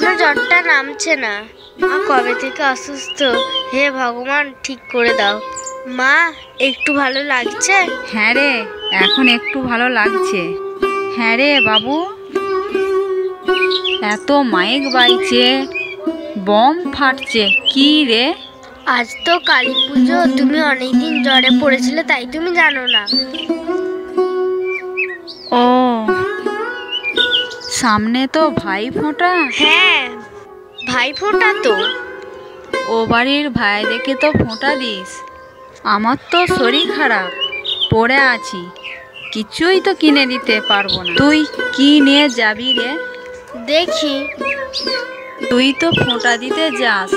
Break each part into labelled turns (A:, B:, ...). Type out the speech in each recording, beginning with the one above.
A: এখনো জ্বরটা নামছে না। মা কবে থেকে অসুস্থ, হে ভগবান ঠিক করে দাও। মা একটু ভালো লাগছে?
B: হ্যাঁ রে, এখন একটু ভালো লাগছে। হ্যাঁ রে বাবু, এত মাইক বাইছে, বম ফাটছে, কি রে?
A: আজ তো কালী পুজো, তুমি অনেকদিন জ্বরে পড়েছিলে তাই তুমি জানো না।
B: ও, সামনে তো ভাই ফোঁটা।
A: হ্যাঁ, ভাই ফোঁটা তো।
B: ও বাড়ির ভাই দেখে তো ফোঁটা দিস। আমার তো শরীর খারাপ, পড়ে আছি, কিছুই তো কিনে দিতে পারবো না। তুই কি নিয়ে যাবি রে?
A: দেখি।
B: তুই তো ফোঁটা দিতে যাস,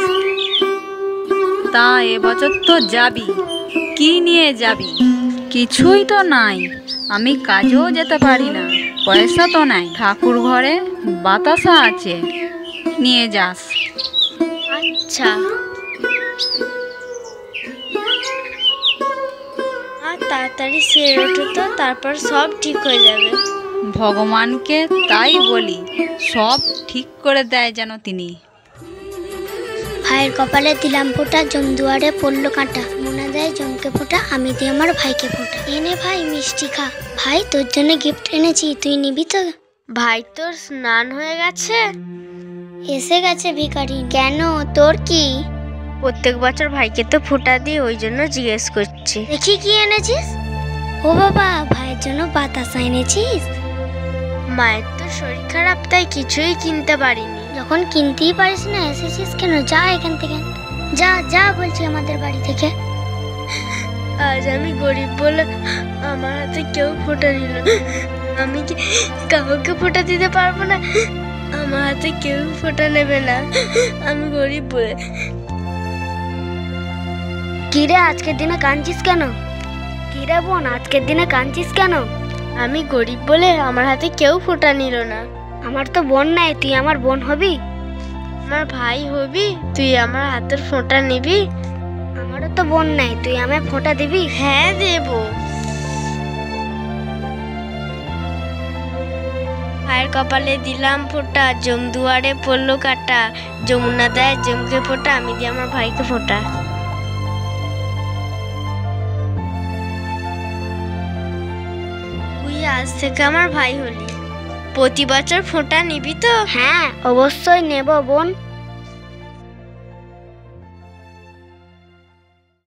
B: তা এবছর তো যাবি, কি নিয়ে যাবি? কিছুই তো নাই, আমি কাজেও যেতে পারি না, পয়সা তো নাই। ঠাকুর ঘরে বাতাসা আছে, নিয়ে যাস।
A: আচ্ছা, আর তাড়াতাড়ি সেরে ওঠো তো, তারপর সব ঠিক হয়ে যাবে।
B: ভগবানকে তাই বলি, সব ঠিক করে দেয় যেন তিনি।
C: ভাইয়ের কপালে দিলাম ফোঁটা, জমদুয়ারে পড়লো কাঁটা। মোনা দেয় জমকে ফোঁটা, আমি দিই আমার ভাইকে ফোঁটা। এনে ভাই মিষ্টি খা, ভাই তোর জন্য গিফট এনেছি, তুই নিবি তো?
A: ভাই তোর স্নান হয়ে গেছে?
C: এসে গেছে ভিখারি। কেন, তোর কি?
A: প্রত্যেক বছর ভাইকে তো ফোঁটা দিই, ওই জন্য জিজ্ঞেস করছি।
C: দেখি কি এনেছিস। ও বাবা, ভাইয়ের জন্য বাতাসা এনেছিস?
A: মায়ের তো শরীর খারাপ, তাই কিছুই কিনতে পারিনি।
C: যখন কিনতেই পারিস না, এসেছিস কেন? যা এখান থেকে, যা যা বলছি আমাদের বাড়ি থেকে।
A: আজ আমি গরিব বলে আমার হাতে কেউ ফোঁটা দিল না। আমি কি কাউকে ফোঁটা দিতে পারবো না? আমার হাতে কেউ ফোঁটা নেবে না, আমি গরিব বলে।
C: কিরে, আজকের দিনে কাঁদছিস কেন? কিরে বোন, আজকের দিনে কাঁদছিস কেন?
A: আমি গরিব বলে আমার হাতে কেউ ফোঁটা নিল না।
C: আমার তো বোন নাই, তুই আমার বোন হবি?
A: আমার ভাই হবি, তুই আমার হাতের ফোঁটা নিবি?
C: আমারও তো বোন নাই, তুই আমায় ফোঁটা দিবি?
A: হ্যাঁ দেব। ভাইয়ের কপালে দিলাম ফোঁটা, জমদুয়ারে পড়লো কাঁটা। যমুনা দেয় জমকে ফোঁটা, আমি দিই আমার ভাইকে ফোঁটা। তুই আজ থেকে আমার ভাই হলি, প্রতি বছর ফোঁটা নিবি তো?
C: হ্যাঁ, অবশ্যই নেব বোন।